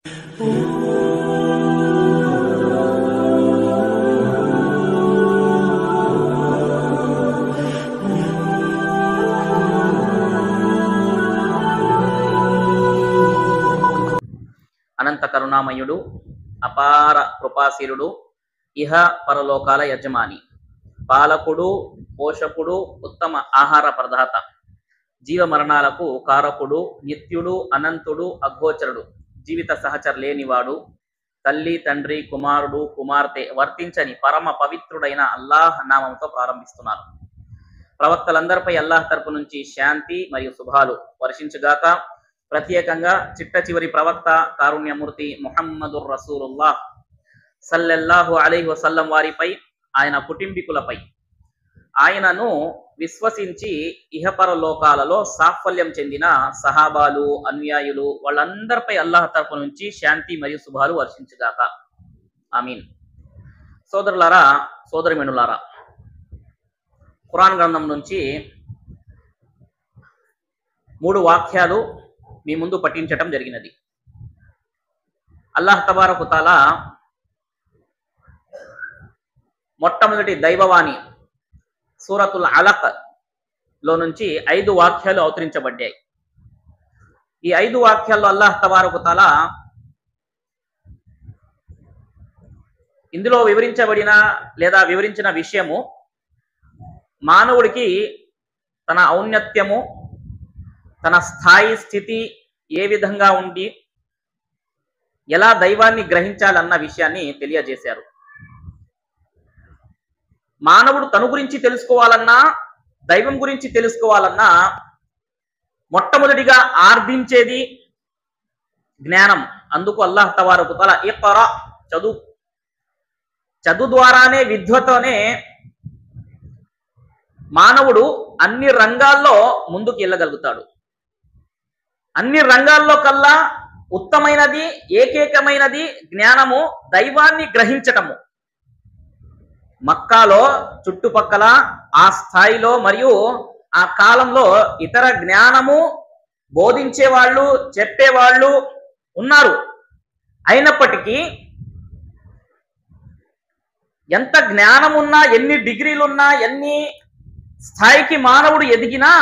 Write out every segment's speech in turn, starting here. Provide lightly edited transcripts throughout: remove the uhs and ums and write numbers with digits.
అనంత కరుణామయుడు, అపార కృపాశీలుడు, ఇహ పరలోకాల యజమాని, పాలకుడు, పోషకుడు, ఉత్తమ ఆహార ప్రదాత, జీవ మరణాలకు కారకుడు, నిత్యుడు, అనంతుడు, అగోచరుడు, జీవిత సహచర లేనివాడు, తల్లి, తండ్రి, కుమారుడు, కుమార్తె వర్తించని పరమ పవిత్రుడైన అల్లాహ్ నామంతో ప్రారంభిస్తున్నారు. ప్రవక్తలందరిపై అల్లాహ్ తరపు నుంచి శాంతి మరియు శుభాలు వర్షించుగాక. ప్రత్యేకంగా చిట్ట చివరి ప్రవక్త కారుణ్యమూర్తి ముహమ్మదుర్ రసూలుల్లాహ్ సల్లల్లాహు అలైహి వసల్లం వారిపై, ఆయన కుటుంబీకులపై, ఆయనను విశ్వసించి ఇహపర లోకాలలో సాఫల్యం చెందిన సహాబాలు, అనుయాయులు వాళ్ళందరిపై అల్లాహ్ తరపు నుంచి శాంతి మరియు శుభాలు వర్షించుగాక. ఆమీన్. సోదరులారా, సోదరిమణులారా, ఖురాన్ గ్రంథం నుంచి 3 వాక్యాలు మీ ముందు పఠించటం జరిగినది. అల్లాహ్ తబారకు తాలా మొట్టమొదటి దైవవాణి సూరతుల్ అలక్ లో నుంచి 5 వాక్యాలు అవతరించబడ్డాయి. ఈ 5 వాక్యాల్లో అల్లాహ్ తబారకు తాలా ఇందులో వివరించబడిన లేదా వివరించిన విషయము మానవుడికి తన ఔన్నత్యము, తన స్థాయి స్థితి ఏ విధంగా ఉండి ఎలా దైవాన్ని గ్రహించాలన్న విషయాన్ని తెలియజేశారు. మానవుడు తన గురించి తెలుసుకోవాలన్నా, దైవం గురించి తెలుసుకోవాలన్నా మొట్టమొదటిగా ఆర్జించేది జ్ఞానం. అందుకు అల్లాహ్ తబారకు తఆలా ఇఖ్రా, చదువు ద్వారానే, విద్వతోనే మానవుడు అన్ని రంగాల్లో ముందుకు వెళ్ళగలుగుతాడు. అన్ని రంగాల్లో కల్లా ఉత్తమైనది, ఏకైకమైనది జ్ఞానము, దైవాన్ని గ్రహించటము. మక్కాలో చుట్టుపక్కల ఆ స్థాయిలో మరియు ఆ కాలంలో ఇతర జ్ఞానము బోధించేవాళ్ళు, చెప్పేవాళ్ళు ఉన్నారు. అయినప్పటికీ ఎంత జ్ఞానం ఉన్నా, ఎన్ని డిగ్రీలున్నా, ఎన్ని స్థాయికి మానవుడు ఎదిగినా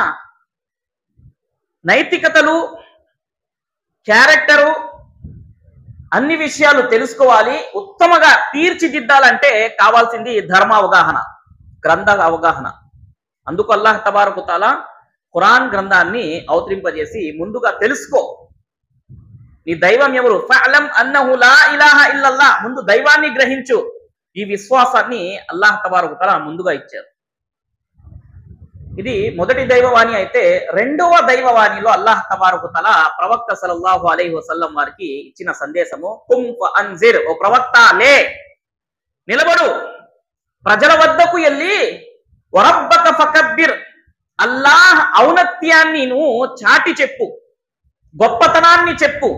నైతికతలు, క్యారెక్టరు, అన్ని విషయాలు తెలుసుకోవాలి. ఉత్తమగా తీర్చిదిద్దాలంటే కావాల్సింది ధర్మ అవగాహన, గ్రంథ అవగాహన. అందుకు అల్లాహ్ తబారకు తాలా ఖురాన్ గ్రంథాన్ని అవతరింపజేసి ముందుగా తెలుసుకో, నీ దైవం ఎవరు, ఫఅలం అన్నహు లా ఇలాహ ఇల్లల్లాహ్, ముందు దైవాన్ని గ్రహించు. ఈ విశ్వాసాన్ని అల్లాహ్ తబారకు తాలా ముందుగా ఇచ్చారు. ఇది మొదటి దైవవాణి అయితే, రెండవ దైవవాణిలో అల్లాహ్ తబారకు తఆలా ప్రవక్త సల్లల్లాహు అలైహి వసల్లం వారికి ఇచ్చిన సందేశము కుమ్ ఫఅన్జిర్, ఓ ప్రవక్త లే, నిలబడు, ప్రజల వద్దకు వెళ్ళి వరబ్బక ఫకబ్బిర్, అల్లాహ్ ఔన్నత్యాన్ని నువ్వు చాటి చెప్పు, గొప్పతనాన్ని చెప్పు.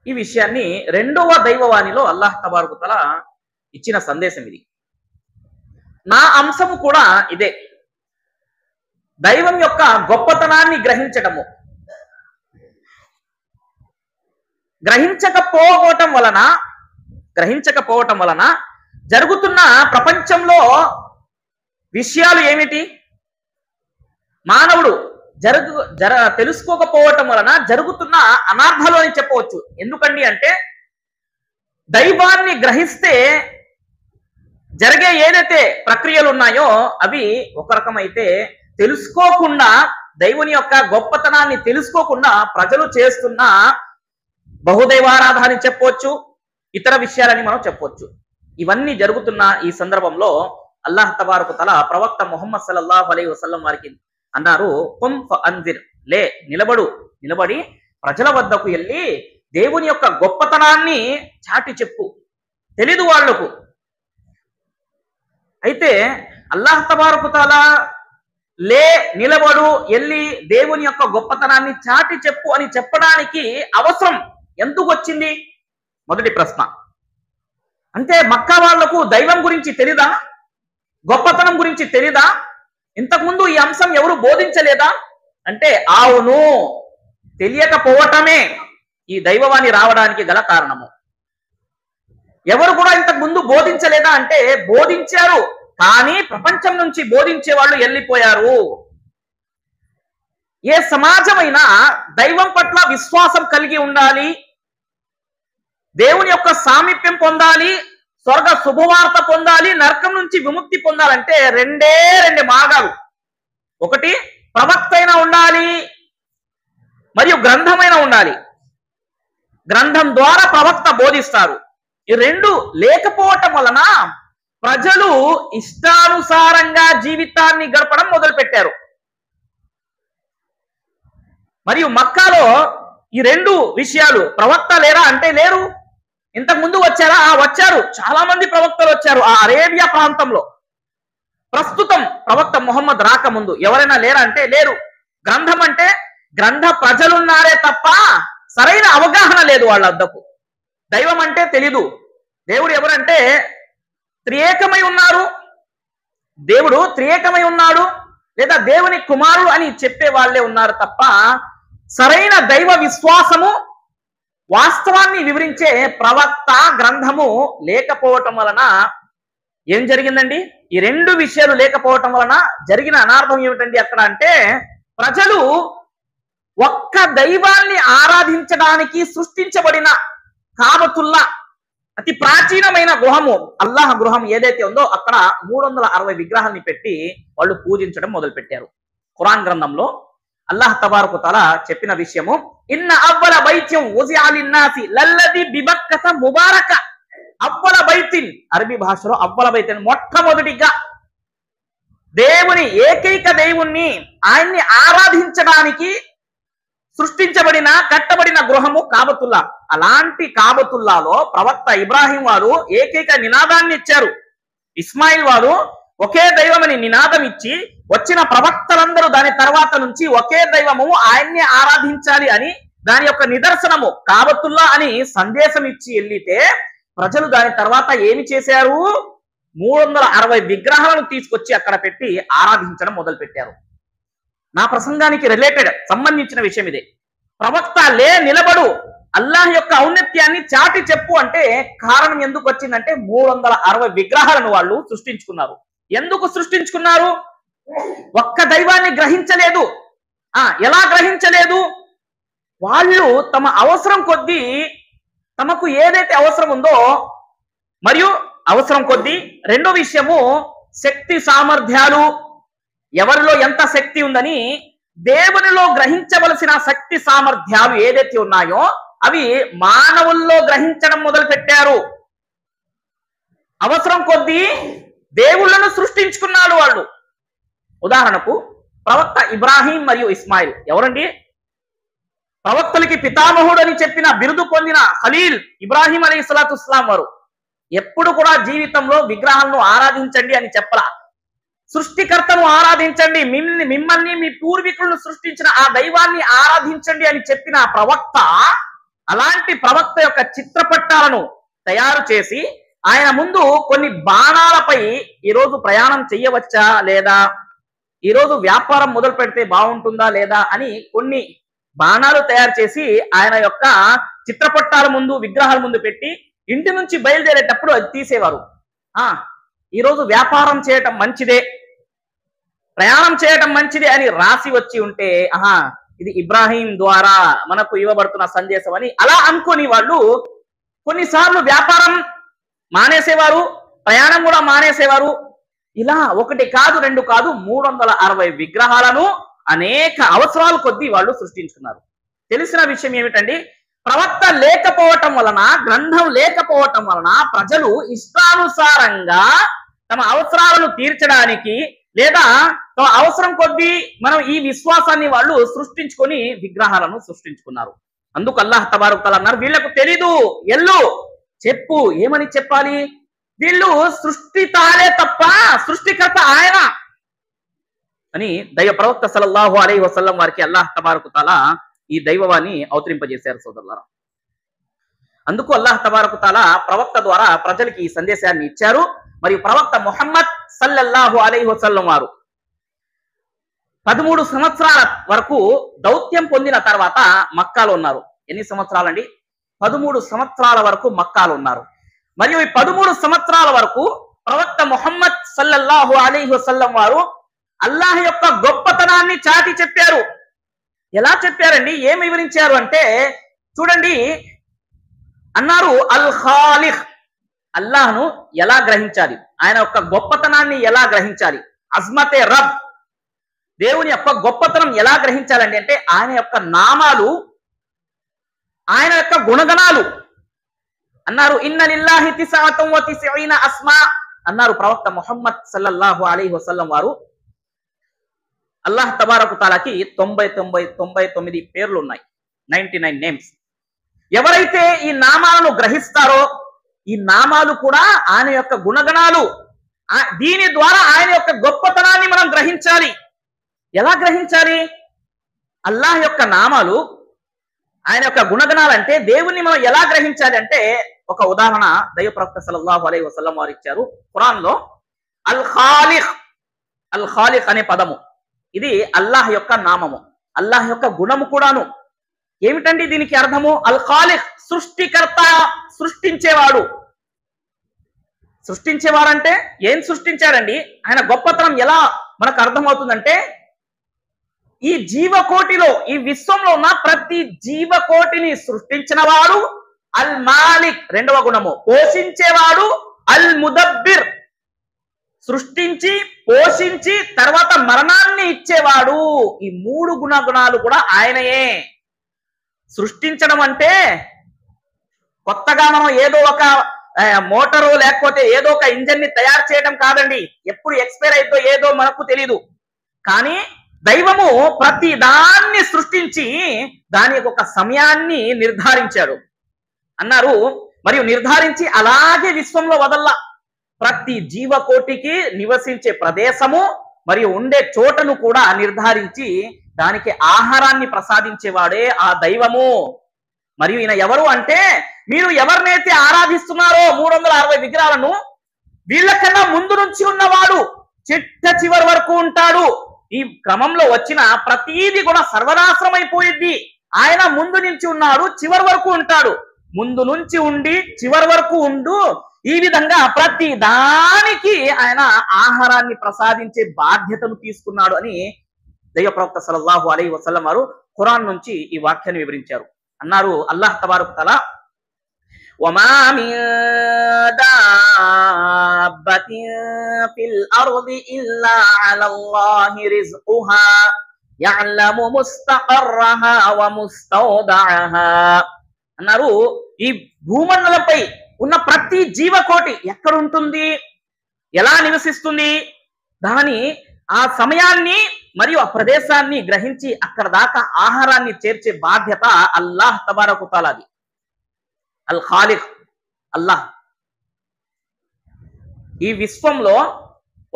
ఈ విషయాన్ని రెండవ దైవవాణిలో అల్లాహ్ తబారకు తఆలా ఇచ్చిన సందేశం ఇది. నా అంశము కూడా ఇదే, దైవం యొక్క గొప్పతనాన్ని గ్రహించటము. గ్రహించకపోవటం వలన జరుగుతున్న ప్రపంచంలో విషయాలు ఏమిటి, మానవుడు తెలుసుకోకపోవటం వలన జరుగుతున్న అనార్థాలు అని చెప్పవచ్చు. ఎందుకండి అంటే, దైవాన్ని గ్రహిస్తే జరిగే ఏదైతే ప్రక్రియలు ఉన్నాయో అవి ఒక రకమైతే, తెలుసుకోకుండా, దైవుని యొక్క గొప్పతనాన్ని తెలుసుకోకుండా ప్రజలు చేస్తున్న బహుదైవారాధన చెప్పవచ్చు, ఇతర విషయాలని మనం చెప్పవచ్చు. ఇవన్నీ జరుగుతున్న ఈ సందర్భంలో అల్లాహ్ తబారకు తఆలా ప్రవక్త ముహమ్మద్ సల్లల్లాహు అలైహి వసల్లం వారికి అన్నారు, కుమ్ ఫఅన్జిర్, లే, నిలబడి ప్రజల వద్దకు వెళ్ళి దేవుని యొక్క గొప్పతనాన్ని చాటి చెప్పు, తెలీదు వాళ్లకు. అయితే అల్లాహ్ తబారకు తఆలా లే, నిలబడు, వెళ్ళి దేవుని యొక్క గొప్పతనాన్ని చాటి చెప్పు అని చెప్పడానికి అవసరం ఎందుకు వచ్చింది? మొదటి ప్రశ్న. అంటే మక్కా వాళ్లకు దైవం గురించి తెలీదా? గొప్పతనం గురించి తెలీదా? ఇంతకుముందు ఈ అంశం ఎవరు బోధించలేదా? అంటే అవును, తెలియకపోవటమే ఈ దైవవాణి రావడానికి గల కారణము. ఎవరు కూడా ఇంతకు ముందు బోధించలేదా అంటే బోధించారు, కానీ ప్రపంచం నుంచి బోధించే వాళ్ళు వెళ్ళిపోయారు. ఏ సమాజమైనా దైవం పట్ల విశ్వాసం కలిగి ఉండాలి, దేవుని యొక్క సామీప్యం పొందాలి, స్వర్గ శుభవార్త పొందాలి, నరకం నుంచి విముక్తి పొందాలంటే రెండు మార్గాలు. ఒకటి ప్రవక్త అయినా ఉండాలి, మరియు గ్రంథమైన ఉండాలి. గ్రంథం ద్వారా ప్రవక్త బోధిస్తారు. ఈ రెండు లేకపోవటం వలన ప్రజలు ఇష్టానుసారంగా జీవితాన్ని గడపడం మొదలు పెట్టారు. మరియు మక్కాలో ఈ రెండు విషయాలు, ప్రవక్త లేరా అంటే లేరు. ఇంతకు ముందు వచ్చారా? వచ్చారు, చాలా మంది ప్రవక్తలు వచ్చారు ఆ అరేబియా ప్రాంతంలో. ప్రస్తుతం ప్రవక్త ముహమ్మద్ రాకముందు ఎవరైనా లేరా అంటే లేరు. గ్రంథం అంటే గ్రంథ ప్రజలున్నారే తప్ప సరైన అవగాహన లేదు వాళ్ళ వద్దకు. దైవం అంటే తెలీదు. దేవుడు ఎవరంటే త్రియేకమై ఉన్నారు, దేవుడు త్రియేకమై ఉన్నాడు, లేదా దేవుని కుమారుడు అని చెప్పే వాళ్ళే ఉన్నారు తప్ప సరైన దైవ విశ్వాసము, వాస్తవాన్ని వివరించే ప్రవక్త, గ్రంథము లేకపోవటం వలన ఏం జరిగిందండి? ఈ రెండు విషయాలు లేకపోవటం వలన జరిగిన అనార్థం ఏమిటండి అక్కడ అంటే, ప్రజలు ఒక్క దైవాన్ని ఆరాధించడానికి సృష్టించబడిన కాబతుల్లా అతి ప్రాచీనమైన గృహము, అల్లాహ్ గృహం ఏదైతే ఉందో అక్కడ 360 విగ్రహాన్ని పెట్టి వాళ్ళు పూజించడం మొదలు పెట్టారు. ఖురాన్ గ్రంథంలో అల్లాహ్ తబారక తఆలా చెప్పిన విషయము, ఇన్న అవ్వల బైత్యం ఉజిఅ లిన్నాసి లల్లది బిబక్కత ముబారక. అవ్వల బైతిన్, అరబీ భాషలో అవ్వల బైతిన్ మొట్టమొదటిగా దేవుని, ఏకైక దేవుణ్ణి, ఆయన్ని ఆరాధించడానికి సృష్టించబడిన, కట్టబడిన గృహము కాబతుల్లా. అలాంటి కాబతుల్లాలో ప్రవక్త ఇబ్రాహీం వారు ఏకైక నినాదాన్ని ఇచ్చారు. ఇస్మాయిల్ వారు ఒకే దైవమని నినాదం ఇచ్చి వచ్చిన ప్రవక్తలందరూ దాని తర్వాత నుంచి ఒకే దైవము, ఆయన్ని ఆరాధించాలి అని దాని యొక్క నిదర్శనము కాబతుల్లా అని సందేశం ఇచ్చి వెళ్ళితే ప్రజలు దాని తర్వాత ఏమి చేశారు? 360 విగ్రహాలను తీసుకొచ్చి అక్కడ పెట్టి ఆరాధించడం మొదలు పెట్టారు. నా ప్రసంగానికి రిలేటెడ్ సంబంధించిన విషయం ఇదే. ప్రవక్త నిలబడు, అల్లాహ్ యొక్క ఔన్నత్యాన్ని చాటి చెప్పు అంటే కారణం ఎందుకు వచ్చిందంటే 360 విగ్రహాలను వాళ్ళు సృష్టించుకున్నారు. ఎందుకు సృష్టించుకున్నారు? ఒక్క దైవాన్ని గ్రహించలేదు. ఎలా గ్రహించలేదు? వాళ్ళు తమ అవసరం కొద్దీ, తమకు ఏదైతే అవసరం ఉందో మరియు అవసరం కొద్దీ, రెండో విషయము శక్తి సామర్థ్యాలు, ఎవరిలో ఎంత శక్తి ఉందని దేవునిలో గ్రహించవలసిన శక్తి సామర్థ్యాలు ఏదైతే ఉన్నాయో అవి మానవుల్లో గ్రహించడం మొదలు పెట్టారు. అవసరం కొద్దీ దేవుళ్ళను సృష్టించుకున్నాడు వాళ్ళు. ఉదాహరణకు ప్రవక్త ఇబ్రాహీం మరియు ఇస్మాయిల్ ఎవరండి? ప్రవక్తలకి పితామహుడు అని చెప్పిన బిరుదు పొందిన ఖలీల్ ఇబ్రాహీం అలైహిస్సలాతు వస్సలాం వారు ఎప్పుడు కూడా జీవితంలో విగ్రహాలను ఆరాధించండి అని చెప్పలా. సృష్టికర్తను ఆరాధించండి, మిమ్మల్ని మీ పూర్వీకులను సృష్టించిన ఆ దైవాన్ని ఆరాధించండి అని చెప్పిన ప్రవక్త, అలాంటి ప్రవక్త యొక్క చిత్రపటాలను తయారు చేసి ఆయన ముందు కొన్ని బాణాలపై ఈరోజు ప్రయాణం చేయవచ్చా లేదా, ఈరోజు వ్యాపారం మొదలు పెడితే బాగుంటుందా లేదా అని కొన్ని బాణాలు తయారు చేసి ఆయన యొక్క చిత్రపటాల ముందు, విగ్రహాల ముందు పెట్టి ఇంటి నుంచి బయలుదేరేటప్పుడు అది తీసేవారు. ఈరోజు వ్యాపారం చేయటం మంచిదే, ప్రయాణం చేయటం మంచిదే అని రాసి వచ్చి ఉంటే ఇది ఇబ్రాహీం ద్వారా మనకు ఇవ్వబడుతున్న సందేశం అని అలా అనుకొని వాళ్ళు కొన్నిసార్లు వ్యాపారం మానేసేవారు, ప్రయాణం కూడా మానేసేవారు. ఇలా ఒకటి కాదు, రెండు కాదు, 360 విగ్రహాలను అనేక అవసరాల కొద్దీ వాళ్ళు సృష్టించుకున్నారు. తెలిసిన విషయం ఏమిటండి? ప్రవక్త లేకపోవటం వలన, గ్రంథం లేకపోవటం వలన ప్రజలు ఇష్టానుసారంగా తమ అవసరాలను తీర్చడానికి లేదా తమ అవసరం కొద్దీ మనం ఈ విశ్వాసాన్ని వాళ్ళు సృష్టించుకొని విగ్రహాలను సృష్టించుకున్నారు. అందుకు అల్లాహ్ తబారక తఆలా అన్నారు, వీళ్లకు తెలీదు, ఎల్లు చెప్పు. ఏమని చెప్పాలి? వీళ్ళు సృష్టితాలే తప్ప సృష్టికర్త ఆయన అని దైవ ప్రవక్త సల్లల్లాహు అలైహి వసల్లం వారికి అల్లాహ్ తబారక తఆలా ఈ దైవవాన్ని అవతరింపజేశారు సోదరులారా. అందుకు అల్లాహ్ తబారక తఆలా ప్రవక్త ద్వారా ప్రజలకి ఈ సందేశాన్ని ఇచ్చారు. మరియు ప్రవక్త ముహమ్మద్ సల్లల్లాహు అలైహి వసల్లం వారు 13 సంవత్సరాల వరకు దౌత్యం పొందిన తర్వాత మక్కాలో ఉన్నారు. ఎన్ని సంవత్సరాలండి? 13 సంవత్సరాల వరకు మక్కాలో ఉన్నారు. మరియు ఈ 13 సంవత్సరాల వరకు ప్రవక్త ముహమ్మద్ సల్లల్లాహు అలైహి వసల్లం వారు అల్లాహ్ యొక్క గొప్పతనాన్ని చాటి చెప్పారు. ఎలా చెప్పారండి? ఏం వివరించారు అంటే చూడండి, అన్నారు అల్ ఖాలిక్, అల్లాహ్ను ఎలా గ్రహించాలి, ఆయన యొక్క గొప్పతనాన్ని ఎలా గ్రహించాలి, అజ్మతే రబ్, దేవుని యొక్క గొప్పతనం ఎలా గ్రహించాలండి అంటే ఆయన యొక్క నామాలు, ఆయన యొక్క గుణగణాలు. అన్నారు ఇన్న లిల్లాహి తిస్అతun వ తిస్ఈన అస్మా అన్నారు ప్రవక్త ముహమ్మద్ సల్లల్లాహు అలైహి వసల్లం వారు. అల్లాహ్ తబారక తాలాకి 99 పేర్లు ఉన్నాయి, 99 నేమ్స్. ఎవరైతే ఈ నామాలను గ్రహిస్తారో, ఈ నామాలు కూడా ఆయన యొక్క గుణగణాలు, దీని ద్వారా ఆయన యొక్క గొప్పతనాన్ని మనం గ్రహించాలి. ఎలా గ్రహించాలి? అల్లాహ్ యొక్క నామాలు, ఆయన యొక్క గుణగణాలు అంటే దేవుణ్ణి మనం ఎలా గ్రహించాలి అంటే ఒక ఉదాహరణ దైవ ప్రవక్త సల్లల్లాహు అలైహి వసల్లం వారు ఇచ్చారు. ఖురాన్ లో అల్ ఖాలిక్, అల్ ఖాలిక్ అనే పదము ఇది అల్లాహ్ యొక్క నామము, అల్లాహ్ యొక్క గుణము కూడాను. ఏమిటండి దీనికి అర్థము? అల్ ఖాలిక్, సృష్టికర్త, సృష్టించేవాడు. సృష్టించేవాడంటే ఏం సృష్టించాడండి? ఆయన గొప్పతనం ఎలా మనకు అర్థమవుతుందంటే ఈ జీవకోటిలో, ఈ విశ్వంలో ఉన్న ప్రతి జీవకోటిని సృష్టించిన వాడు అల్ మాలిక్, రెండవ గుణము పోషించేవాడు, అల్ ముదబ్బిర్, సృష్టించి పోషించి తర్వాత మరణాన్ని ఇచ్చేవాడు. ఈ 3 గుణాలు కూడా ఆయనయే. సృష్టించడం అంటే కొత్తగా మనం ఏదో ఒక మోటారు లేకపోతే ఏదో ఒక ఇంజన్ ని తయారు చేయడం కాదండి. ఎప్పుడు ఎక్స్పైర్ అయిపో ఏదో మనకు తెలీదు. కానీ దైవము ప్రతి దాన్ని సృష్టించి దాని ఒక సమయాన్ని నిర్ధారించాడు అన్నారు. మరియు నిర్ధారించి అలాగే విశ్వంలో వదల్లా. ప్రతి జీవకోటికి నివసించే ప్రదేశము మరియు ఉండే చోటను కూడా నిర్ధారించి దానికి ఆహారాన్ని ప్రసాదించేవాడే ఆ దైవము. మరియు ఈయన ఎవరు అంటే మీరు ఎవరినైతే ఆరాధిస్తున్నారో 360 విగ్రహాలను, వీళ్ళకన్నా ముందు నుంచి ఉన్నవాడు చిట్ట చివరి వరకు ఉంటాడు. ఈ క్రమంలో వచ్చిన ప్రతీది కూడా సర్వనాశనం అయిపోయింది. ఆయన ముందు నుంచి ఉన్నాడు, చివరి వరకు ఉంటాడు. ముందు నుంచి ఉండి చివరి వరకు ఉండు. ఈ విధంగా ప్రతి దానికి ఆయన ఆహారాన్ని ప్రసాదించే బాధ్యతను తీసుకున్నాడు అని దైవ ప్రవక్త సల్లల్లాహు అలైహి వసల్లం వారు ఖురాన్ నుంచి ఈ వాక్యాన్ని వివరించారు. అన్నారు అల్లాహ్ తబారక తఆలా వమా మిన్ దాబ్బతిన్ ఫిల్ అర్ది ఇల్లా అలల్లాహి రిజ్కుహా యఅలము ముస్తఖర్రహా వ ముస్తౌదఅహా అన్నారు. ఈ భూమండలంపై ఉన్న ప్రతి జీవకోటి ఎక్కడ ఉంటుంది, ఎలా నివసిస్తుంది, దాని ఆ సమయాన్ని మరియు ఆ ప్రదేశాన్ని గ్రహించి అక్కడ దాకా ఆహారాన్ని చేర్చే బాధ్యత అల్లాహ్ తబారక తఆలాది. అల్ ఖాలిక్ అల్లాహ్. ఈ విశ్వంలో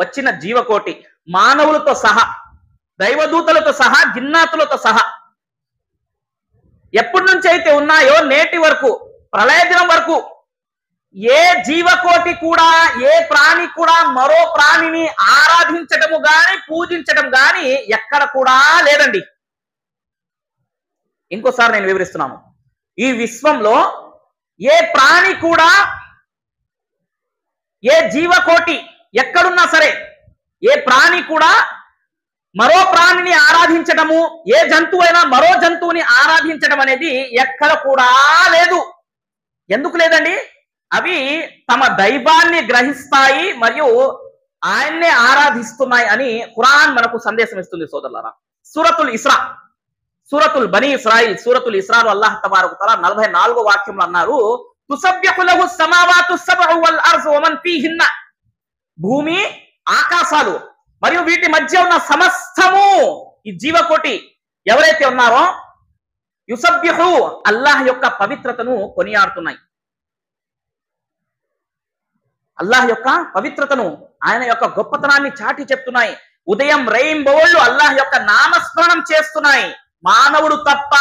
వచ్చిన జీవకోటి మానవులతో సహా, దైవదూతలతో సహా, జిన్నాతులతో సహా ఎప్పటి నుంచి అయితే ఉన్నాయో నేటి వరకు, ప్రళయ దినం వరకు ఏ జీవకోటి కూడా, ఏ ప్రాణి కూడా మరో ప్రాణిని ఆరాధించటము గాని పూజించటం గాని ఎక్కడ కూడా లేదండి. ఇంకోసారి నేను వివరిస్తున్నాను. ఈ విశ్వంలో ఏ ప్రాణి కూడా, ఏ జీవకోటి ఎక్కడున్నా సరే, ఏ ప్రాణి కూడా మరో ప్రాణిని ఆరాధించటము, ఏ జంతువు అయినా మరో జంతువుని ఆరాధించడం అనేది ఎక్కడ కూడా లేదు. ఎందుకు లేదండి? అవి తమ దైవాన్ని గ్రహిస్తాయి మరియు ఆయన్నే ఆరాధిస్తున్నాయి అని ఖురాన్ మనకు సందేశం ఇస్తుంది సోదరులారా. సూరతుల్ ఇస్రా, సూరతుల్ బనీ ఇస్రాయిల్, సూరతుల్ ఇస్రాలో అల్లాహ్ తబారక తఆలా 44వ వాక్యంలో అన్నారు తుసబ్బిహు లహు సమావాతు సబ్ఉ వల్ అర్జు వమన్ ఫీహిన్న, భూమి ఆకాశాలు మరియు వీటి మధ్య ఉన్న సమస్తము, ఈ జీవకోటి ఎవరైతే ఉన్నారో యుసబ్బిహు, అల్లాహ్ యొక్క పవిత్రతను కొనియాడుతున్నాయి. అల్లాహ్ యొక్క పవిత్రతను, ఆయన యొక్క గొప్పతనాన్ని చాటి చెప్తున్నాయి. ఉదయం రెయిన్బోళ్ళు అల్లాహ్ యొక్క నామస్మరణం చేస్తున్నాయి, మానవుడు తప్ప.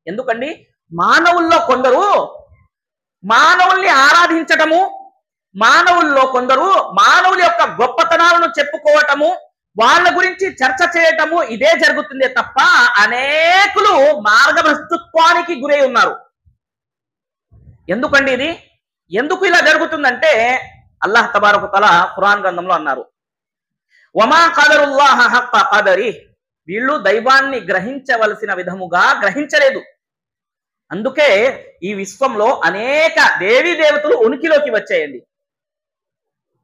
ఎందుకండి? మానవుల్లో కొందరు మానవుల్ని ఆరాధించటము, మానవుల్లో కొందరు మానవుల యొక్క గొప్పతనాలను చెప్పుకోవటము, వాళ్ళ గురించి చర్చ చేయటము ఇదే జరుగుతుందే తప్ప అనేకులు మార్గభ్రష్టత్వానికి గురై ఉన్నారు. ఎందుకండి ఇది? ఎందుకు ఇలా జరుగుతుందంటే అల్లాహ్ తబారక తఆలా ఖురాన్ గ్రంథంలో అన్నారు, వమా ఖదరుల్లాహ హక్క ఖదరి, వీళ్ళు దైవాన్ని గ్రహించవలసిన విధముగా గ్రహించలేదు. అందుకే ఈ విశ్వంలో అనేక దేవీ దేవతలు ఉనికిలోకి వచ్చాయండి.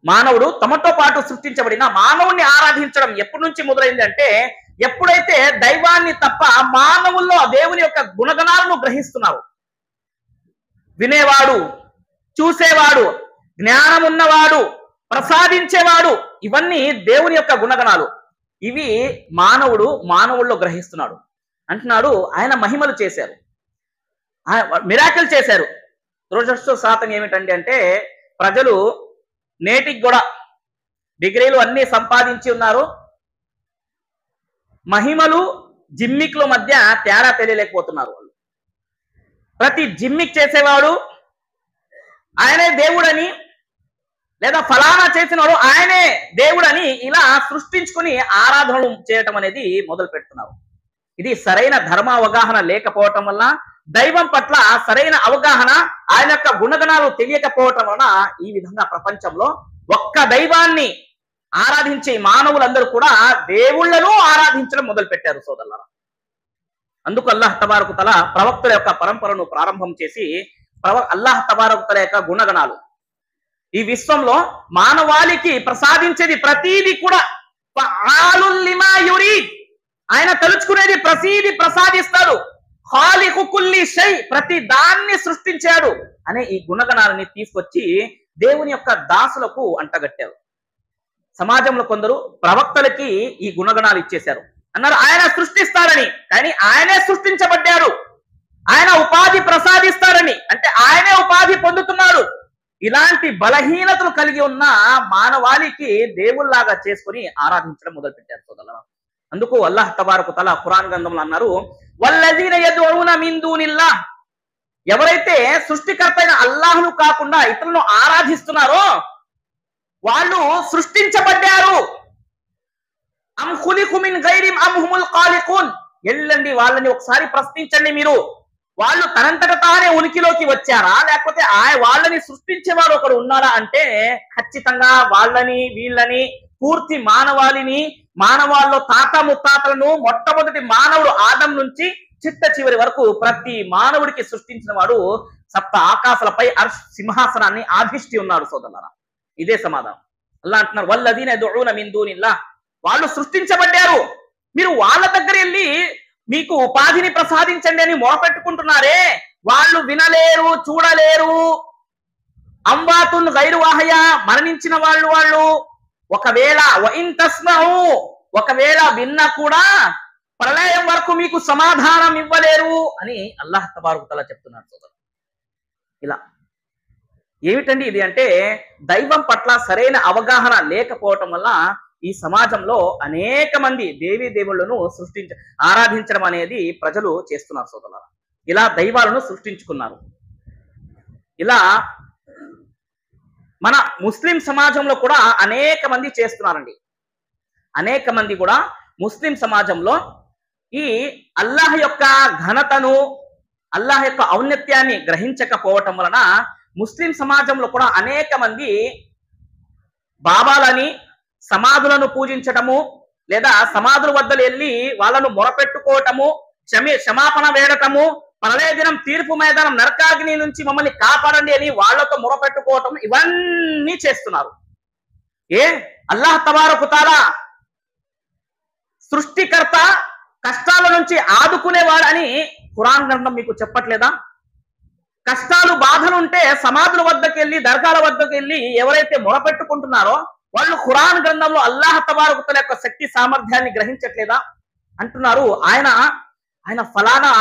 మానవుడు తమతో పాటు సృష్టించబడిన మానవుణ్ణి ఆరాధించడం ఎప్పటి నుంచి మొదలైంది అంటే, ఎప్పుడైతే దైవాన్ని తప్ప మానవుల్లో దేవుని యొక్క గుణగణాలను గ్రహిస్తున్నారు. వినేవాడు, చూసేవాడు, జ్ఞానం ఉన్నవాడు, ప్రసాదించేవాడు, ఇవన్నీ దేవుని యొక్క గుణగణాలు. ఇవి మానవుల్లో గ్రహిస్తున్నాడు. అంటున్నాడు ఆయన మహిమలు చేశారు, మిరాకిల్ చేశారు. దురదృష్టవశాతం ఏమిటండి అంటే ప్రజలు నేటికి కూడా డిగ్రీలు అన్ని సంపాదించి ఉన్నారు, మహిమలు జిమ్మిక్ల మధ్య తేడా తెలియలేకపోతున్నారు. వాళ్ళు ప్రతి జిమ్మిక్ చేసేవాడు ఆయనే దేవుడని, లేదా ఫలానా చేసినవాడు ఆయనే దేవుడని ఇలా సృష్టించుకుని ఆరాధనలు చేయటం అనేది మొదలు పెడుతున్నారు. ఇది సరైన ధర్మ అవగాహన లేకపోవటం వల్ల, దైవం పట్ల సరైన అవగాహన, ఆయన యొక్క గుణగణాలు తెలియకపోవటం వలన ఈ విధంగా ప్రపంచంలో ఒక్క దైవాన్ని ఆరాధించే మానవులందరూ కూడా దేవుళ్లను ఆరాధించడం మొదలు పెట్టారు సోదరులారా. అందుకు అల్లాహ్ తబారక తఆలా ప్రవక్తల యొక్క పరంపరను ప్రారంభం చేసి అల్లాహ్ తబారక తఆలా యొక్క గుణగణాలు, ఈ విశ్వంలో మానవాళికి ప్రసాదించేది ప్రతీది కూడా ఫఆలుల్ లిమా యురీద్, ఆయన తలుచుకునేది ప్రతీది ప్రసాదిస్తాడు. ఖాలిఖు కుల్లి షై, ప్రతి దాన్ని సృష్టించాడు అనే ఈ గుణగణాలని తీసుకొచ్చి దేవుని యొక్క దాసులకు అంటగట్టారు. సమాజంలో కొందరు ప్రవక్తలకి ఈ గుణగణాలు ఇచ్చేశారు, అన్నారు ఆయన సృష్టిస్తారని, కానీ ఆయనే సృష్టించబడ్డారు. ఆయన ఉపాధి ప్రసాదిస్తారని, అంటే ఆయనే ఉపాధి పొందుతున్నాడు. ఇలాంటి బలహీనతలు కలిగి ఉన్న మానవాళికి దేవుళ్లాగా చేసుకుని ఆరాధించడం మొదలు పెట్టారు సోదరులారా. అందుకు అల్లాహ్ తబారక తఆలా ఖురాన్ గ్రంథంలో అన్నారు, వల్లజీన యదుఉన మిన్ దూనిల్లాహ్, ఎవరైతే సృష్టికర్త అయిన అల్లాహ్ను కాకుండా ఇతరులను ఆరాధిస్తున్నారో వాళ్ళు సృష్టించబడ్డారు. అమ్ ఖులిఖు మిన్ గైరిం అమ్ హుముల్ ఖాలిఖూన్, ఎల్లండి వాళ్ళని ఒకసారి ప్రశ్నించండి మీరు, వాళ్ళు తనంతట తానే ఉనికిలోకి వచ్చారా, లేకపోతే వాళ్ళని సృష్టించేవాడు ఒకడు ఉన్నారా అంటే ఖచ్చితంగా వాళ్ళని వీళ్ళని పూర్తి మానవాళ్ళలో తాత ముత్తాతలను మొట్టమొదటి మానవుడు ఆదం నుంచి చిట్ట చివరి వరకు ప్రతి మానవుడికి సృష్టించిన వాడు సప్త ఆకాశాలపై సింహాసనాన్ని ఆధిష్ఠి ఉన్నాడు సోదరులారా. ఇదే సమాధానం. అల్లాహ్ అంటున్నారు వల్లదీన యదుఉన మిన్ దూనిల్లాహ్, వాళ్ళు సృష్టించబడ్డారు, మీరు వాళ్ళ దగ్గర వెళ్ళి మీకు ఉపాధిని ప్రసాదించండి అని మొరపెట్టుకుంటున్నారే, వాళ్ళు వినలేరు, చూడలేరు. అంవాతున్ గైరు వాహయా, మరణించిన వాళ్ళు ఒకవేళ వఇన్ తస్మఉ, ఒకవేళ విన్నా కూడా ప్రళయం వరకు మీకు సమాధానం ఇవ్వలేరు అని అల్లాహ్ తబారక తఆలా చెప్తున్నాడు సోదరు. ఇలా ఏమిటండి ఇది అంటే దైవం పట్ల సరైన అవగాహన లేకపోవటం వల్ల ఈ సమాజంలో అనేక మంది దేవీ దేవుళ్లను ఆరాధించడం అనేది ప్రజలు చేస్తున్నారు సోదరులారా. ఇలా దైవాలను సృష్టించుకున్నారు. ఇలా మన ముస్లిం సమాజంలో కూడా అనేక మంది చేస్తున్నారండి. అనేక మంది కూడా ముస్లిం సమాజంలో ఈ అల్లాహ్ యొక్క ఘనతను, అల్లాహ్ యొక్క ఔన్నత్యాన్ని గ్రహించకపోవటం వలన ముస్లిం సమాజంలో కూడా అనేక మంది బాబాలని, సమాధులను పూజించటము, లేదా సమాధుల వద్దలు వెళ్ళి వాళ్ళను మొరపెట్టుకోవటము, క్షమాపణ వేడటము, ప్రళయ దినం తీర్పు మైదానం నరకాగ్ని నుంచి మమ్మల్ని కాపాడండి అని వాళ్ళతో మొరపెట్టుకోవటం, ఇవన్నీ చేస్తున్నారు. అల్లాహ్ తబారక తఆలా సృష్టికర్త, కష్టాల నుంచి ఆదుకునేవాడు అని ఖురాన్ గ్రంథం మీకు చెప్పట్లేదా? కష్టాలు బాధలు ఉంటే సమాధుల వద్దకు వెళ్ళి, దర్గాల వద్దకు వెళ్ళి ఎవరైతే మొరపెట్టుకుంటున్నారో వాళ్ళు ఖురాన్ గ్రంథంలో అల్లాహ్ తబారక తఆలా యొక్క శక్తి సామర్థ్యాన్ని గ్రహించట్లేదా అంటున్నారు. ఆయన ఫలానా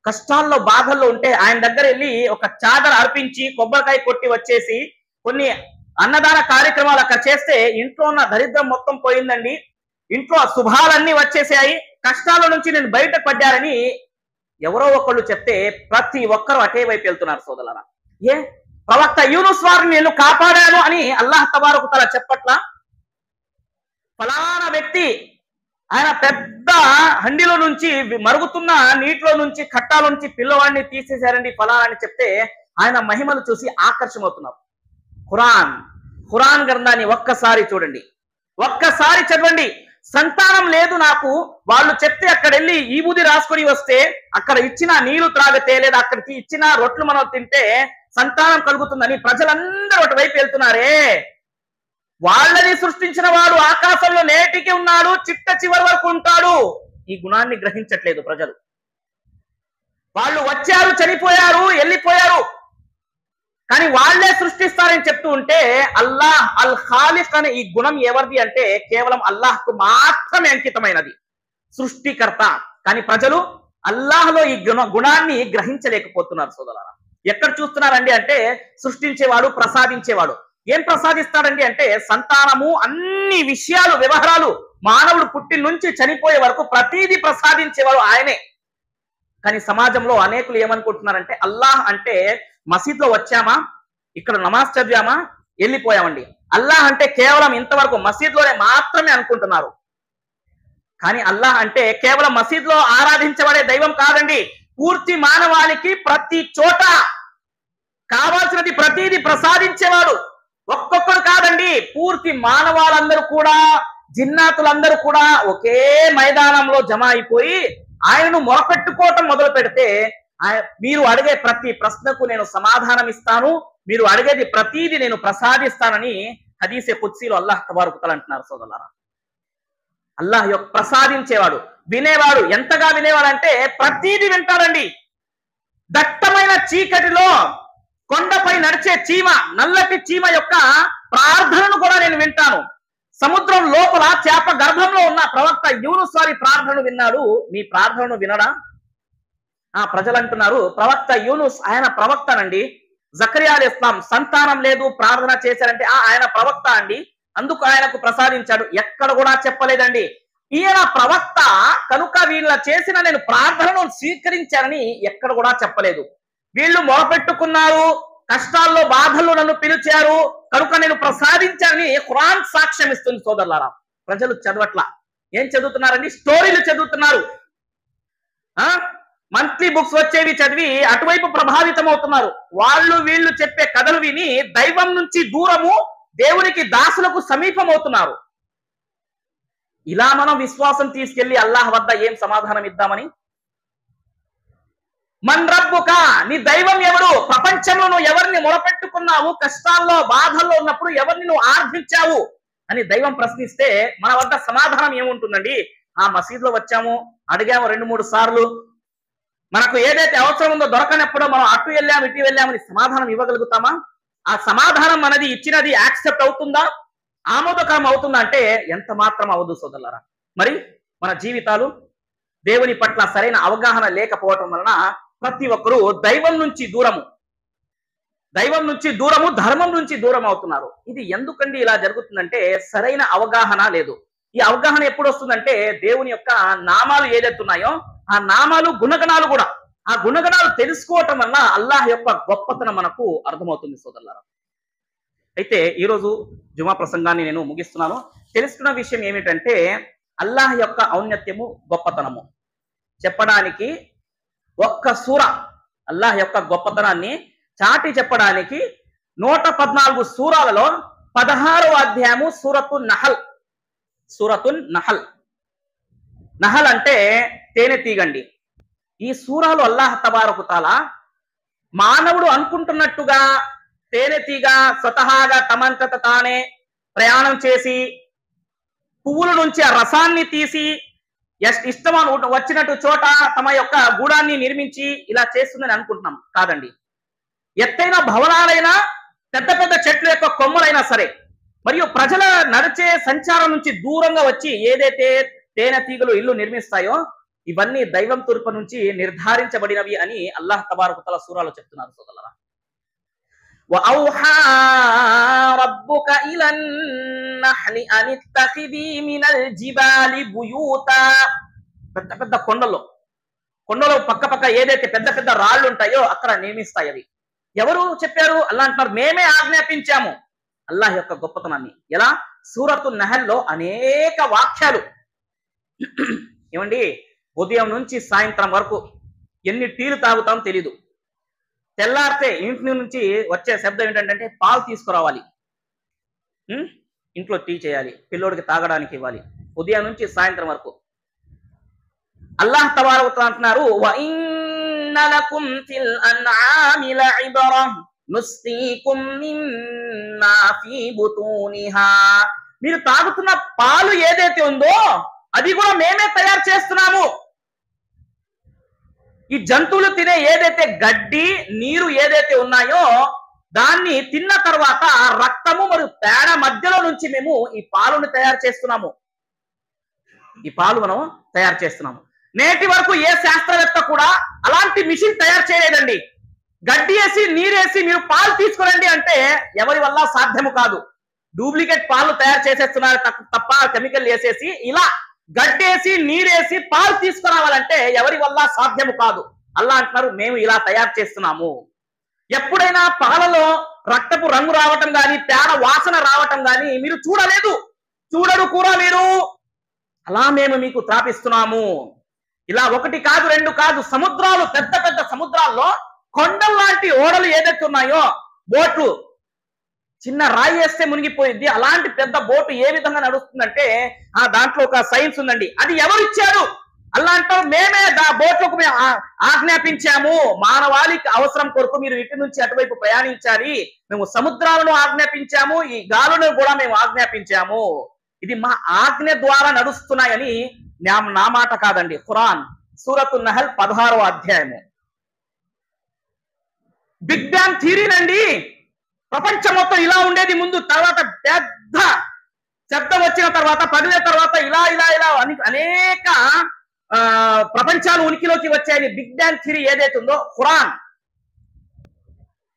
కష్టాల్లో బాధల్లో ఉంటే ఆయన దగ్గర వెళ్ళి ఒక చాదర అర్పించి కొబ్బరికాయ కొట్టి వచ్చేసి కొన్ని అన్నదాన కార్యక్రమాలు అక్కడ చేస్తే ఇంట్లో ఉన్న దరిద్రం మొత్తం పోయిందండి, ఇంట్లో శుభాలన్నీ వచ్చేసాయి, కష్టాల నుంచి నేను బయట పడ్డారని ఎవరో ఒకళ్ళు చెప్తే ప్రతి ఒక్కరూ అటే వైపు వెళ్తున్నారు సోదరులారా. ప్రవక్త యూనుస్ వారిని నేను కాపాడాను అని అల్లాహ్ తబారక తఆలా చెప్పట్లా? ఫలానా వ్యక్తి ఆయన పెద్ద హండిలో నుంచి మరుగుతున్న నీటిలో నుంచి కట్టాల నుంచి పిల్లవాడిని తీసేశారండి ఫలానా అని చెప్తే ఆయన మహిమలు చూసి ఆకర్షమవుతున్నారు. ఖురాన్ గ్రంథాన్ని ఒక్కసారి చూడండి, ఒక్కసారి చదవండి. సంతానం లేదు నాకు, వాళ్ళు చెప్తే అక్కడ వెళ్ళి ఈ బుద్ధి రాసుకొని వస్తే, అక్కడ ఇచ్చిన నీళ్లు త్రాగితే లేదా అక్కడికి ఇచ్చిన రొట్లు మనం తింటే సంతానం కలుగుతుందని ప్రజలందరూ ఒకటి వైపు వెళ్తున్నారే. వాళ్ళని సృష్టించిన వాడు ఆకాశంలో నేటికి ఉన్నాడు, చిట్ట చివరి వరకు ఉంటాడు. ఈ గుణాన్ని గ్రహించట్లేదు ప్రజలు. వాళ్ళు వచ్చారు, చనిపోయారు, వెళ్ళిపోయారు, కానీ వాళ్లే సృష్టిస్తారని చెప్తూ ఉంటే అల్లాహ్ అల్ ఖాలిక్ అనే ఈ గుణం ఎవరిది అంటే కేవలం అల్లాహ్కు మాత్రమే అంకితమైనది, సృష్టికర్త. కానీ ప్రజలు అల్లాహ్లో ఈ గుణాన్ని గ్రహించలేకపోతున్నారు సోదరులారా. ఎక్కడ చూస్తున్నారండి అంటే సృష్టించేవాడు, ప్రసాదించేవాడు. ఏం ప్రసాదిస్తాడండి అంటే సంతానము, అన్ని విషయాలు, వ్యవహారాలు, మానవుడు పుట్టిన నుంచి చనిపోయే వరకు ప్రతిదీ ప్రసాదించేవాడు ఆయనే. కానీ సమాజంలో అనేకులు ఏమనుకుంటున్నారంటే అల్లాహ్ అంటే మసీద్లో వచ్చామా, ఇక్కడ నమాజ్ చదివామా, వెళ్ళిపోయామండి. అల్లాహ్ అంటే కేవలం ఇంతవరకు మసీద్లోనే మాత్రమే అనుకుంటున్నారు. కానీ అల్లాహ్ అంటే కేవలం మసీద్లో ఆరాధించబడే దైవం కాదండి. పూర్తి మానవాళికి ప్రతి చోట కావాల్సినది ప్రతిదీ ప్రసాదించేవాడు. ఒక్కొక్కరు కాదండి, పూర్తి మానవాళ్ళందరూ కూడా, జిన్నాతులందరూ కూడా ఒకే మైదానంలో జమ అయిపోయి ఆయనను మొరపెట్టుకోవటం మొదలు పెడితే మీరు అడిగే ప్రతి ప్రశ్నకు నేను సమాధానం ఇస్తాను, మీరు అడిగేది ప్రతిదీ నేను ప్రసాదిస్తానని హదీసే కుద్సీలో అల్లాహ్ తబారక్ వ తఆలా అంటున్నారు సోదరులారా. అల్లాహ్ యొక్క ప్రసాదించేవాడు, వినేవాడు. ఎంతగా వినేవాడంటే ప్రతిదీ వింటాడండి. దట్టమైన చీకటిలో కొండపై నడిచే చీమ, నల్లటి చీమ యొక్క ప్రార్థనను కూడా నేను వింటాను. సముద్రం లోపల చేప గర్భంలో ఉన్న ప్రవక్త యూనుస్ వారి ప్రార్థనను విన్నాడు, మీ ప్రార్థనను వినడా? ప్రజలు అంటున్నారు ప్రవక్త యూనుస్ ఆయన ప్రవక్తనండి. జకరియా అలైహిస్సలాం సంతానం లేదు, ప్రార్థన చేశారంటే ఆయన ప్రవక్త అండి, అందుకు ఆయనకు ప్రసాదించాడు. ఎక్కడ కూడా చెప్పలేదండి ఈయన ప్రవక్త కనుక వీళ్ళ చేసిన నేను ప్రార్థనను స్వీకరించానని ఎక్కడ కూడా చెప్పలేదు. వీళ్ళు మొరపెట్టుకున్నారు, కష్టాల్లో బాధల్లో నన్ను పిలిచారు కనుక నేను ప్రసాదించానని ఖురాన్ సాక్ష్యం ఇస్తుంది సోదరులారా. ప్రజలు చదవట్లా. ఏం చదువుతున్నారండి? స్టోరీలు చదువుతున్నారు. మంత్లీ బుక్స్ వచ్చేవి చదివి అటువైపు ప్రభావితం అవుతున్నారు. వాళ్ళు వీళ్ళు చెప్పే కథలు విని దైవం నుంచి దూరము, దేవునికి దాసులకు సమీపం అవుతున్నారు. ఇలా మనం విశ్వాసం తీసుకెళ్లి అల్లాహ్ వద్ద ఏం సమాధానం ఇద్దామని? మన్ రబ్బుక, నీ దైవం ఎవరు? ప్రపంచంలో నువ్వు ఎవరిని మొరపెట్టుకున్నావు, కష్టాల్లో బాధల్లో ఉన్నప్పుడు ఎవరిని నువ్వు ఆర్థించావు అని దైవం ప్రశ్నిస్తే మన వద్ద సమాధానం ఏముంటుందండి? మసీద్లో వచ్చాము, అడిగాము 2-3 సార్లు, మనకు ఏదైతే అవసరం ఉందో దొరకనప్పుడు మనం అటు వెళ్ళాము ఇటు వెళ్ళామని సమాధానం ఇవ్వగలుగుతామా? ఆ సమాధానం మనది ఇచ్చినది యాక్సెప్ట్ అవుతుందా, ఆమోదకరం అవుతుందా అంటే ఎంత మాత్రం అవ్వదు సోదరులారా. మరి మన జీవితాలు దేవుని పట్ల సరైన అవగాహన లేకపోవటం వలన ప్రతి ఒక్కరూ దైవం నుంచి దూరము, ధర్మం నుంచి దూరం అవుతున్నారు. ఇది ఎందుకండి ఇలా జరుగుతుందంటే సరైన అవగాహన లేదు. ఈ అవగాహన ఎప్పుడు వస్తుందంటే దేవుని యొక్క నామాలు ఏదైతే ఉన్నాయో ఆ నామాలు, గుణగణాలు కూడా, ఆ గుణగణాలు తెలుసుకోవటం వల్ల అల్లాహ్ యొక్క గొప్పతనం మనకు అర్థమవుతుంది సోదరులారా. అయితే ఈరోజు జుమా ప్రసంగాన్ని నేను ముగిస్తున్నాను. తెలుసుకున్న విషయం ఏమిటంటే అల్లాహ్ యొక్క ఔన్నత్యము, గొప్పతనము చెప్పడానికి ఒక్క సూర అల్లాహ్ యొక్క గొప్పతనాన్ని చాటి చెప్పడానికి 114 సూరాలలో 16వ అధ్యాయము సూరతున్ నహల్. నహల్ అంటే తేనె తీగండి. ఈ సూరాలో అల్లాహ్ తబారక్ వ తఆలా మానవుడు అనుకుంటున్నట్టుగా తేనె తీగ స్వతహాగా తమంతట తానే ప్రయాణం చేసి పువ్వుల నుంచి ఆ రసాన్ని తీసి ఇష్టం వచ్చినట్టు చోట తమ యొక్క గూడాన్ని నిర్మించి ఇలా చేస్తుందని అనుకుంటున్నాం. కాదండి. ఎత్తైన భవనాలైనా, పెద్ద పెద్ద చెట్ల యొక్క కొమ్మలైనా సరే, మరియు ప్రజల నడిచే సంచారం నుంచి దూరంగా వచ్చి ఏదైతే తేనె తీగలు ఇల్లు నిర్మిస్తాయో ఇవన్నీ దైవం తరపు నుంచి నిర్ధారించబడినవి అని అల్లాహ్ తబారక్ వ తఆలా సూరాలో చెప్తున్నారు సోదరులారా. వఔహా రబ్బుక ఇలన్ నహ్లి అనిత్తఖిది మినల్ జిబాలి బుయూతా. పెద్ద పెద్ద కొండలో పక్క ఏదైతే పెద్ద పెద్ద రాళ్ళు ఉంటాయో అక్కడ నిర్మిస్తాయి అవి. ఎవరు చెప్పారు? అల్లాహ్ అంటున్నారు మేమే ఆజ్ఞాపించాము. అల్లాహ్ యొక్క గొప్పతనాన్ని ఎలా? సూరతు నహల్లో అనేక వాక్యాలు. ఏమండి, ఉదయం నుంచి సాయంత్రం వరకు ఎన్ని టీలు తాగుతాం తెలీదు. తెల్లారితే ఇంటి నుంచి వచ్చే శబ్దం ఏంటంటే పాలు తీసుకురావాలి, ఇంట్లో టీ చేయాలి, పిల్లోడికి తాగడానికి ఇవ్వాలి, ఉదయం నుంచి సాయంత్రం వరకు. అల్లాహ్ తబారక వ తఆలా అంటున్నారు, వ ఇన్న లకుం ఫిల్ అన్ఆమి లఇబ్రా నుస్కీకుం మిమ్మా ఫీ బుతూనిహా. మీరు తాగుతున్న పాలు ఏదైతే ఉందో అది కూడా మేమే తయారు చేస్తున్నాము. ఈ జంతువులు తినే ఏదైతే గడ్డి నీరు ఏదైతే ఉన్నాయో దాన్ని తిన్న తర్వాత రక్తము మరియు పేడ మధ్యలో నుంచి మేము ఈ పాలుని తయారు చేస్తున్నాము. ఈ పాలు మనం తయారు చేస్తున్నాము. నేటి వరకు ఏ శాస్త్రవేత్త కూడా అలాంటి మిషన్ తయారు చేయలేదండి. గడ్డి వేసి నీరేసి మీరు పాలు తీసుకురండి అంటే ఎవరి వల్ల సాధ్యము కాదు. డూప్లికేట్ పాలు తయారు చేసేస్తున్నారు తప్ప కెమికల్ వేసేసి ఇలా గడ్డేసి నీరేసి పాలు తీసుకురావాలంటే ఎవరి వల్ల సాధ్యము కాదు. అల్లా అంటున్నారు, మేము ఇలా తయారు చేస్తున్నాము. ఎప్పుడైనా పాలలో రక్తపు రంగు రావటం గాని పేడ వాసన రావటం గాని మీరు చూడలేదు, చూడరు కూడా మీరు. అలా మేము మీకు త్రాపిస్తున్నాము. ఇలా ఒకటి కాదు రెండు కాదు, సముద్రాలు, పెద్ద పెద్ద సముద్రాల్లో కొండల లాంటి ఓడలు ఏదైతే ఉన్నాయో, బోట్లు, చిన్న రాయి వేస్తే మునిగిపోయింది, అలాంటి పెద్ద బోటు ఏ విధంగా నడుస్తుందంటే దాంట్లో ఒక సైన్స్ ఉందండి. అది ఎవరు ఇచ్చారు? అల్లా అంటారు, మేమే బోట్లకు ఆజ్ఞాపించాము. మానవాళికి అవసరం కొరకు మీరు ఇటు నుంచి అటువైపు ప్రయాణించాలి. మేము సముద్రాలను ఆజ్ఞాపించాము, ఈ గాలులను కూడా మేము ఆజ్ఞాపించాము. ఇది మా ఆజ్ఞ ద్వారా నడుస్తున్నాయని నా మాట కాదండి. ఖురాన్ సూరతు నహల్ 16వ అధ్యాయము. బిగ్ బ్యాంగ్ థియరీనండి. ప్రపంచం మొత్తం ఇలా ఉండేది ముందు, తర్వాత పెద్ద శబ్దం వచ్చిన తర్వాత పగిలిన తర్వాత ఇలా ఇలా ఇలా అనేక ప్రపంచాలు ఉనికిలోకి వచ్చాయని బిగ్ బ్యాంగ్ థియరీ ఏదైతే ఉందో ఖురాన్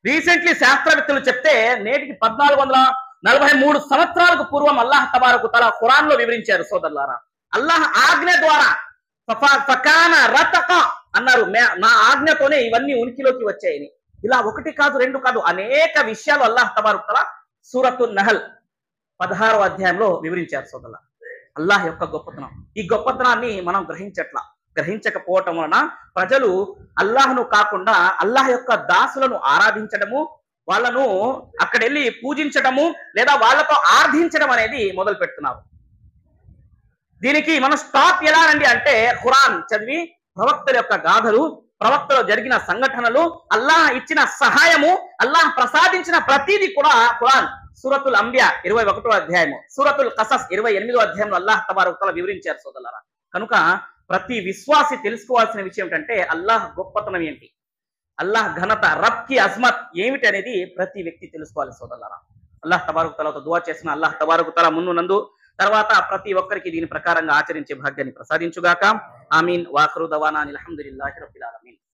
రీసెంట్లీ శాస్త్రవేత్తలు చెప్తే నేటికి 1443 సంవత్సరాలకు పూర్వం అల్లాహ్ తబారక వ తఆలా ఖురాన్ లో వివరించారు. సోదరులారా, అల్లాహ్ ఆజ్ఞ ద్వారా ఫకాన రతక అన్నారు, నా ఆజ్ఞతోనే ఇవన్నీ ఉనికిలోకి వచ్చాయని. ఇలా ఒకటి కాదు రెండు కాదు, అనేక విషయాలు అల్లాహ్ తబారక వ తఆలా సూరతు నహల్ 16వ అధ్యాయంలో వివరించారు. సోదరులారా, అల్లాహ్ యొక్క గొప్పతనం, ఈ గొప్పతనాన్ని మనం గ్రహించకపోవటం వలన ప్రజలు అల్లాహ్ను కాకుండా అల్లాహ్ యొక్క దాసులను ఆరాధించడము, వాళ్ళను అక్కడ వెళ్ళి పూజించడము లేదా వాళ్ళతో ఆర్థించడం అనేది మొదలు పెడుతున్నారు. దీనికి మనం స్టాప్ ఎలా రండి అంటే ఖురాన్ చదివి ప్రవక్తల యొక్క గాథలు, ప్రవక్తలో జరిగిన సంఘటనలు, అల్లాహ్ ఇచ్చిన సహాయము, అల్లాహ్ ప్రసాదించిన ప్రతిదీ కూడా ఖురాన్ సూరతుల్ అంబియా 21వ అధ్యాయము, సూరతుల్ కసస్ 28వ అధ్యాయంలో అల్లాహ్ తబారక వ తఆలా వివరించారు. సోదరులారా, కనుక ప్రతి విశ్వాసి తెలుసుకోవాల్సిన విషయం ఏంటంటే అల్లాహ్ గొప్పతనం ఏంటి, అల్లాహ్ ఘనత, రబ్ కి అజ్మత్ ఏమిటి అనేది ప్రతి వ్యక్తి తెలుసుకోవాలి. సోదరులారా, అల్లాహ్ తబారక వ తఆలాతో దుఆ చేసిన అల్లాహ్ తబారక వ తఆలా ముందు తర్వాత ప్రతి ఒక్కరికి దీని ప్రకారంగా ఆచరించే భాగ్యాన్ని ప్రసాదించుగాక. ఆమీన్. వాఖిరు దవానా అల్హమ్దులిల్లాహి రబ్బిల్ ఆలమీన్.